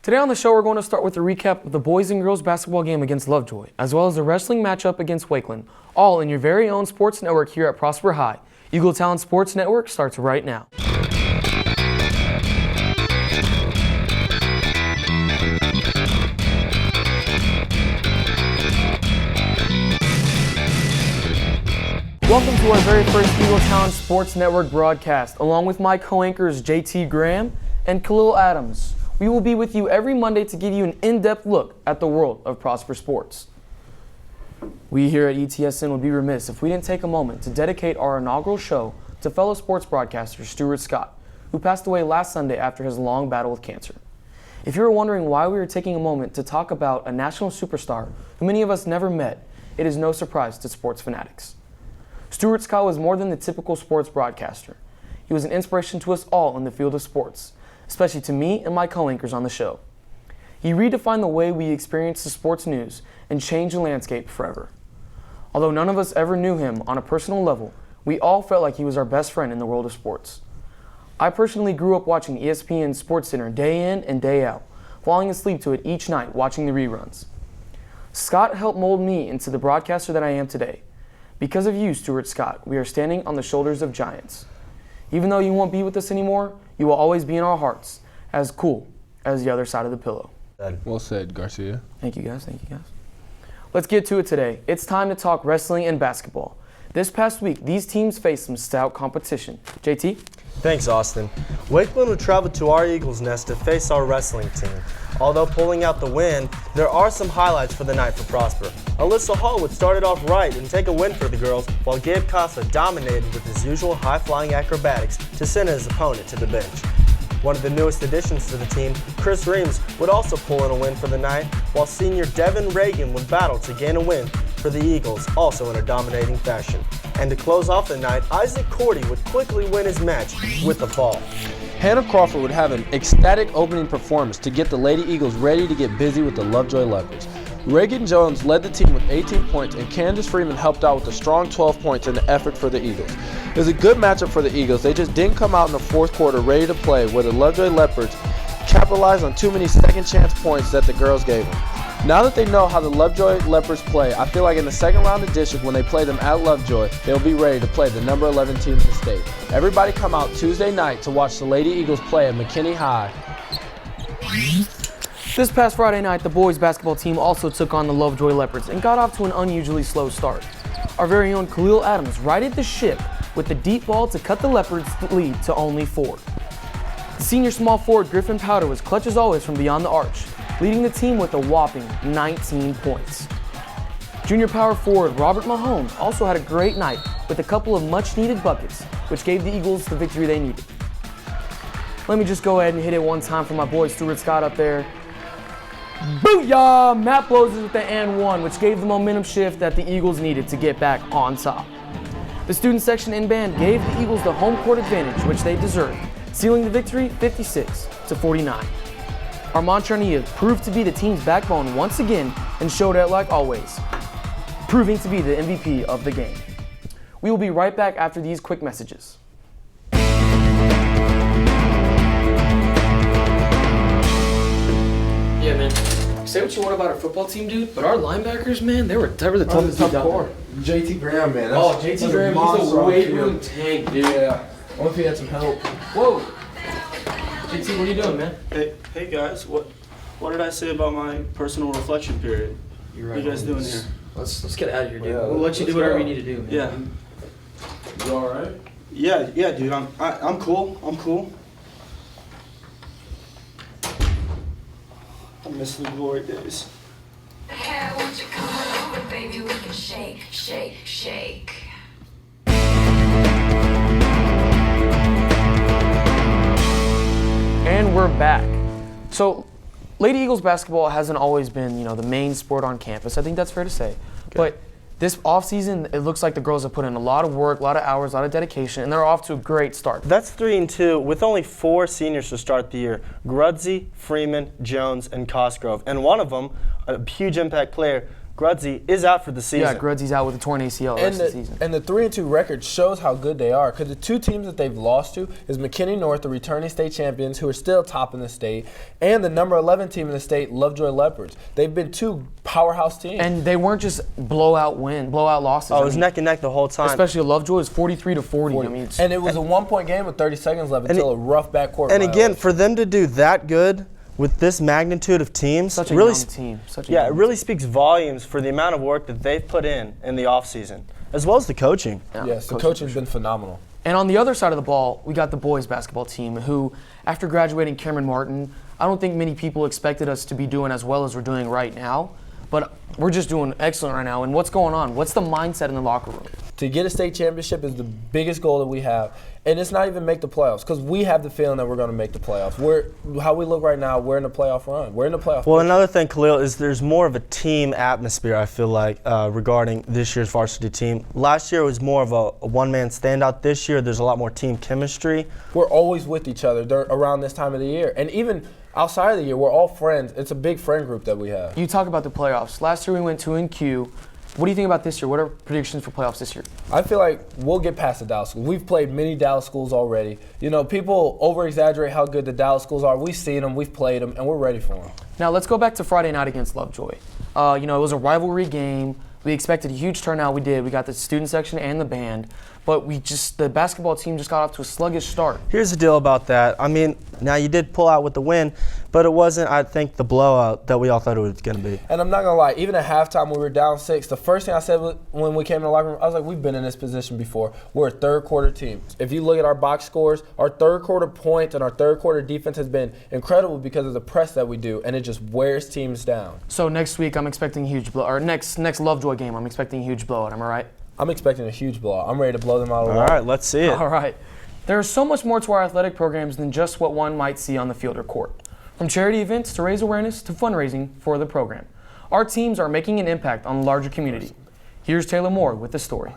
Today on the show, we're going to start with a recap of the boys and girls basketball game against Lovejoy, as well as the wrestling matchup against Wakeland, all in your very own sports network here at Prosper High. Eagle Talon Sports Network starts right now. Welcome to our very first Eagle Talon Sports Network broadcast, along with my co-anchors JT Graham and Khalil Adams. We will be with you every Monday to give you an in-depth look at the world of Prosper Sports. We here at ETSN would be remiss if we didn't take a moment to dedicate our inaugural show to fellow sports broadcaster Stuart Scott, who passed away last Sunday after his long battle with cancer. If you're wondering why we are taking a moment to talk about a national superstar who many of us never met, it is no surprise to sports fanatics. Stuart Scott was more than the typical sports broadcaster. He was an inspiration to us all in the field of sports, especially to me and my co-anchors on the show. He redefined the way we experience the sports news and changed the landscape forever. Although none of us ever knew him on a personal level, we all felt like he was our best friend in the world of sports. I personally grew up watching ESPN SportsCenter day in and day out, falling asleep to it each night watching the reruns. Scott helped mold me into the broadcaster that I am today. Because of you, Stuart Scott, we are standing on the shoulders of giants. Even though you won't be with us anymore, you will always be in our hearts, as cool as the other side of the pillow. Well said, Garcia. Thank you, guys. Thank you, guys. Let's get to it today. It's time to talk wrestling and basketball. This past week, these teams faced some stout competition. JT? Thanks, Austin. Wakeland would travel to our Eagles Nest to face our wrestling team. Although pulling out the win, there are some highlights for the night for Prosper. Alyssa Hall would start it off right and take a win for the girls, while Gabe Casa dominated with his usual high-flying acrobatics to send his opponent to the bench. One of the newest additions to the team, Chris Reams, would also pull in a win for the night, while senior Devin Reagan would battle to gain a win for the Eagles, also in a dominating fashion. And to close off the night, Isaac Cordy would quickly win his match with a fall. Hannah Crawford would have an ecstatic opening performance to get the Lady Eagles ready to get busy with the Lovejoy Leopards. Reagan Jones led the team with 18 points, and Candace Freeman helped out with a strong 12 points in the effort for the Eagles. It was a good matchup for the Eagles. They just didn't come out in the fourth quarter ready to play, where the Lovejoy Leopards capitalized on too many second chance points that the girls gave them. Now that they know how the Lovejoy Leopards play, I feel like in the second round of district when they play them at Lovejoy, they'll be ready to play the number 11 team in the state. Everybody come out Tuesday night to watch the Lady Eagles play at McKinney High. This past Friday night, the boys basketball team also took on the Lovejoy Leopards and got off to an unusually slow start. Our very own Khalil Adams righted the ship with the deep ball to cut the Leopards' lead to only 4. The senior small forward Griffin Powder was clutch as always from beyond the arch, leading the team with a whopping 19 points. Junior power forward Robert Mahone also had a great night with a couple of much-needed buckets, which gave the Eagles the victory they needed. Let me just go ahead and hit it one time for my boy Stuart Scott up there. Booyah! Matt blows it with the and one, which gave the momentum shift that the Eagles needed to get back on top. The student section in band gave the Eagles the home court advantage, which they deserved, sealing the victory 56-49. Armand Charnia proved to be the team's backbone once again and showed out like always, proving to be the MVP of the game. We will be right back after these quick messages. Yeah, man. Say what you want about our football team, dude, but our linebackers, man, they were the toughest dude out there. JT Graham, man. JT Graham, he's a weight room tank, dude. Yeah. I wonder if he had some help. Whoa. JT, what are you doing, man? Hey guys, what did I say about my personal reflection period? You're right. What are you guys doing here? Let's get out of here, dude. Yeah, We'll let you do whatever you need to do, man. Yeah. You alright? Yeah, dude. I'm cool. I miss the glory days. Hey, won't you come on over, baby? We can shake, shake, shake. And we're back. So, Lady Eagles basketball hasn't always been, the main sport on campus. I think that's fair to say. Okay. But this offseason, it looks like the girls have put in a lot of work, a lot of hours, a lot of dedication, and they're off to a great start. That's 3-2 with only 4 seniors to start the year: Grudzy, Freeman, Jones, and Cosgrove. And one of them, a huge impact player, Grudzy is out for the season. Yeah, Grudzy's out with a torn ACL the rest of the season. And the 3-2 record shows how good they are, because the two teams that they've lost to is McKinney North, the returning state champions, who are still top in the state, and the number 11 team in the state, Lovejoy Leopards. They've been two powerhouse teams. And they weren't just blowout losses. Oh, it was neck and neck the whole time. Especially Lovejoy was 43-40. I mean, and it was a 1-point game with 30 seconds left until a rough backcourt. And again, for them to do that good with this magnitude of teams, such a young team. It really speaks volumes for the amount of work that they've put in the offseason, as well as the coaching. Yeah, yes, the coaching's been phenomenal. And on the other side of the ball, we got the boys basketball team who, after graduating Cameron Martin, I don't think many people expected us to be doing as well as we're doing right now. But we're just doing excellent right now. And what's going on? What's the mindset in the locker room? To get a state championship is the biggest goal that we have. And it's not even make the playoffs, because we have the feeling that we're going to make the playoffs. How we look right now, we're in the playoff run. We're in the playoff. Well, another thing, Khalil, is there's more of a team atmosphere, I feel like, regarding this year's varsity team. Last year was more of a one-man standout. This year, there's a lot more team chemistry. We're always with each other around this time of the year. And even outside of the year, we're all friends. It's a big friend group that we have. You talk about the playoffs. Last year we went 2-Q. What do you think about this year? What are predictions for playoffs this year? I feel like we'll get past the Dallas schools. We've played many Dallas schools already. You know, people over-exaggerate how good the Dallas schools are. We've seen them, we've played them, and we're ready for them. Now let's go back to Friday night against Lovejoy. It was a rivalry game. We expected a huge turnout. We did. We got the student section and the band. But the basketball team just got off to a sluggish start. Here's the deal about that. I mean, now you did pull out with the win, but it wasn't, I think, the blowout that we all thought it was going to be. And I'm not going to lie, even at halftime when we were down 6, the first thing I said when we came in the locker room, I was like, we've been in this position before. We're a third-quarter team. If you look at our box scores, our third-quarter points and our third-quarter defense has been incredible because of the press that we do, and it just wears teams down. So next week I'm expecting a huge blowout. Or next Lovejoy game I'm expecting a huge blowout. Am I right? I'm expecting a huge blowout. I'm ready to blow them out of the water. All right, let's see it. All right. There is so much more to our athletic programs than just what one might see on the field or court. From charity events to raise awareness to fundraising for the program, our teams are making an impact on the larger community. Here's Taylor Moore with the story.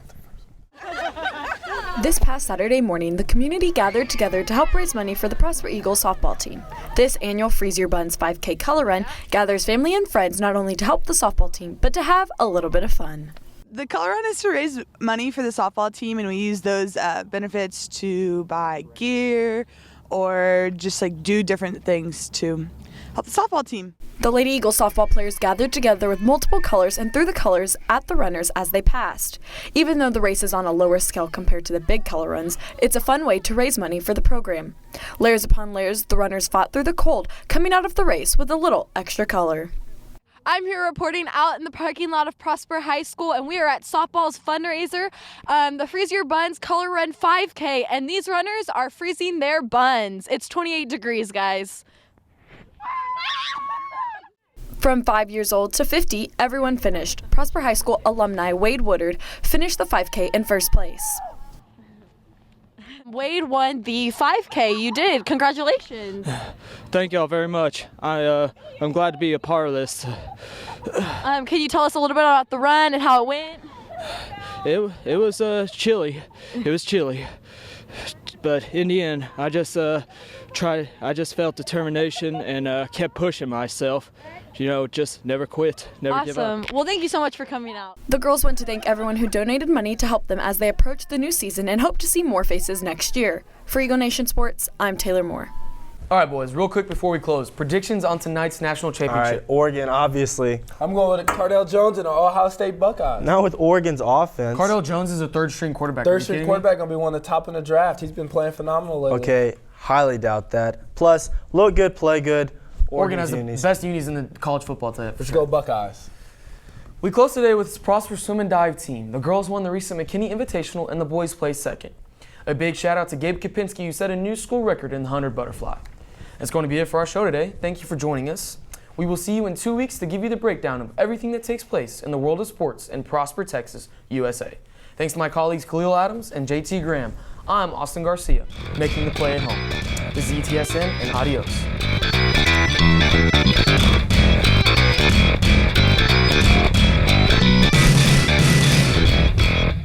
This past Saturday morning, the community gathered together to help raise money for the Prosper Eagles softball team. This annual Freeze Your Buns 5K color run gathers family and friends not only to help the softball team, but to have a little bit of fun. The color run is to raise money for the softball team, and we use those benefits to buy gear or just do different things to help the softball team. The Lady Eagles softball players gathered together with multiple colors and threw the colors at the runners as they passed. Even though the race is on a lower scale compared to the big color runs, it's a fun way to raise money for the program. Layers upon layers, the runners fought through the cold, coming out of the race with a little extra color. I'm here reporting out in the parking lot of Prosper High School, and we are at softball's fundraiser, the Freeze Your Buns Color Run 5K, and these runners are freezing their buns. It's 28 degrees, guys. From 5 years old to 50, everyone finished. Prosper High School alumni Wade Woodard finished the 5K in first place. Wade won the 5K. You did. Congratulations. Thank y'all very much. I'm glad to be a part of this. Can you tell us a little bit about the run and how it went? It was chilly. It was chilly. But in the end, I just felt determination and kept pushing myself. Just never quit, never give up. Awesome. Well, thank you so much for coming out. The girls want to thank everyone who donated money to help them as they approach the new season and hope to see more faces next year. For Eagle Nation Sports, I'm Taylor Moore. All right, boys, real quick before we close, predictions on tonight's national championship. All right, Oregon, obviously. I'm going with Cardell Jones and the Ohio State Buckeyes. Now with Oregon's offense. Cardell Jones is a third-string quarterback. Third-string quarterback going to be one of the top in the draft. He's been playing phenomenal lately. Okay, highly doubt that. Plus, look good, play good. Oregon has the best unis in the college football today. Let's go Buckeyes. We close today with Prosper Swim and Dive team. The girls won the recent McKinney Invitational and the boys placed second. A big shout out to Gabe Kapinski, who set a new school record in the 100 butterfly. That's going to be it for our show today. Thank you for joining us. We will see you in 2 weeks to give you the breakdown of everything that takes place in the world of sports in Prosper, Texas, USA. Thanks to my colleagues Khalil Adams and JT Graham. I'm Austin Garcia, making the play at home. This is ETSN, and adios.